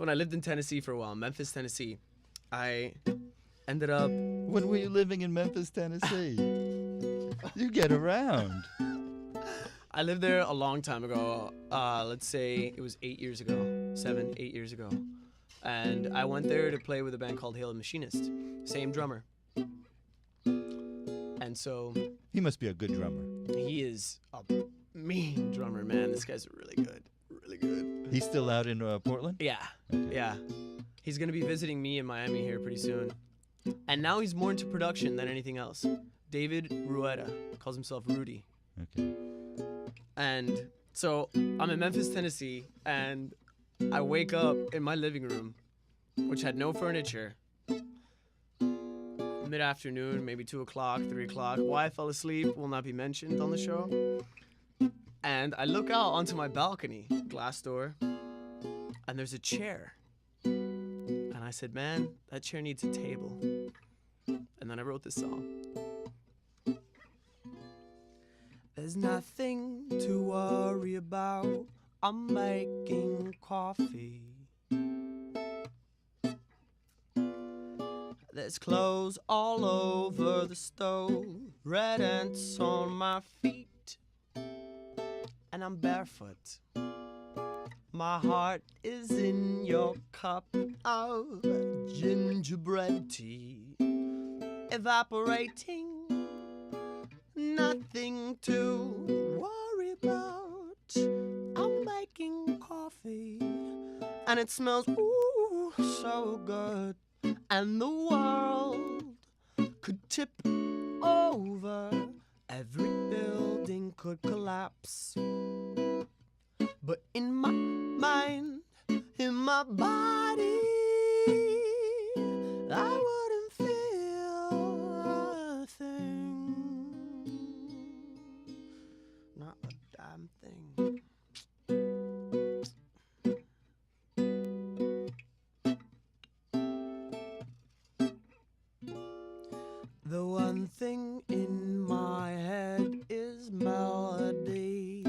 when I lived in Tennessee for a while, Memphis, Tennessee, I ended up. When were you living in Memphis, Tennessee? You get around. I lived there a long time ago. Let's say it was 8 years ago, 7, 8 years ago. And I went there to play with a band called Hail the Machinist. Same drummer. And so... He must be a good drummer. He is a mean drummer, man. This guy's really good. Really good. He's still out in Portland? Yeah. Okay. Yeah. He's going to be visiting me in Miami here pretty soon. And now he's more into production than anything else. David Rueda. Calls himself Rudy. Okay. And so I'm in Memphis, Tennessee, and I wake up in my living room, which had no furniture, mid-afternoon, maybe 2 o'clock, 3 o'clock. Why I fell asleep will not be mentioned on the show. And I look out onto my balcony, glass door, and there's a chair. And I said, man, that chair needs a table. And then I wrote this song. There's nothing to worry about. I'm making coffee. There's clothes all over the stove, red ants on my feet, and I'm barefoot. My heart is in your cup of gingerbread tea, evaporating. Nothing to worry about. I'm making coffee, and it smells ooh so good. And the world could tip over, every building could collapse. But in my mind, in my body, I wouldn't feel a thing. Not a damn thing. The one thing in my head is melody.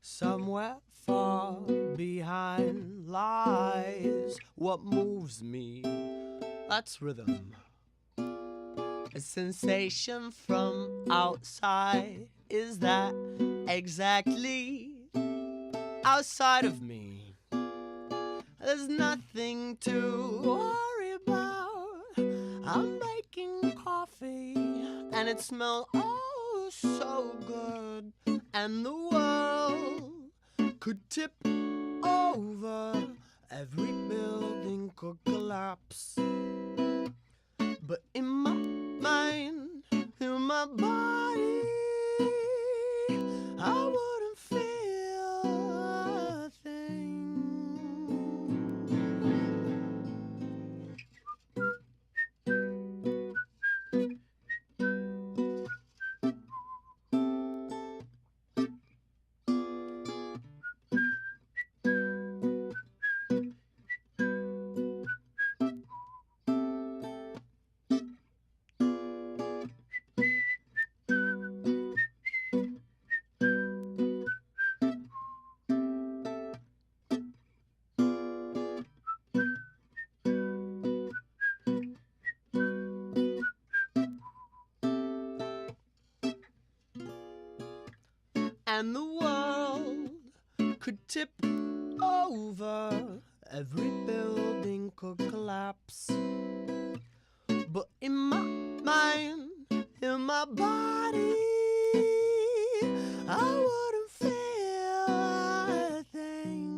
Somewhere far behind lies what moves me. That's rhythm. A sensation from outside. Is that exactly outside of me? There's nothing to worry about. I'm making coffee, and it smells oh so good. And the world could tip over, every building could collapse. But in my mind, in my body, I wouldn't feel a thing. And the world could tip over, every building could collapse. But in my mind, in my body, I wouldn't feel a thing.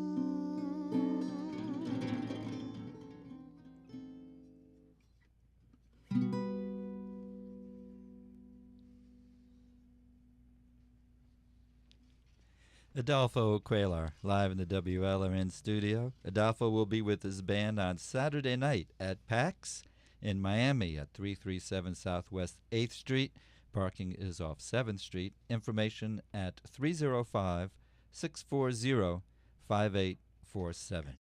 Adolfo Cuellar, live in the WLRN studio. Adolfo will be with his band on Saturday night at PAX in Miami at 337 Southwest 8th Street. Parking is off 7th Street. Information at 305-640-5847.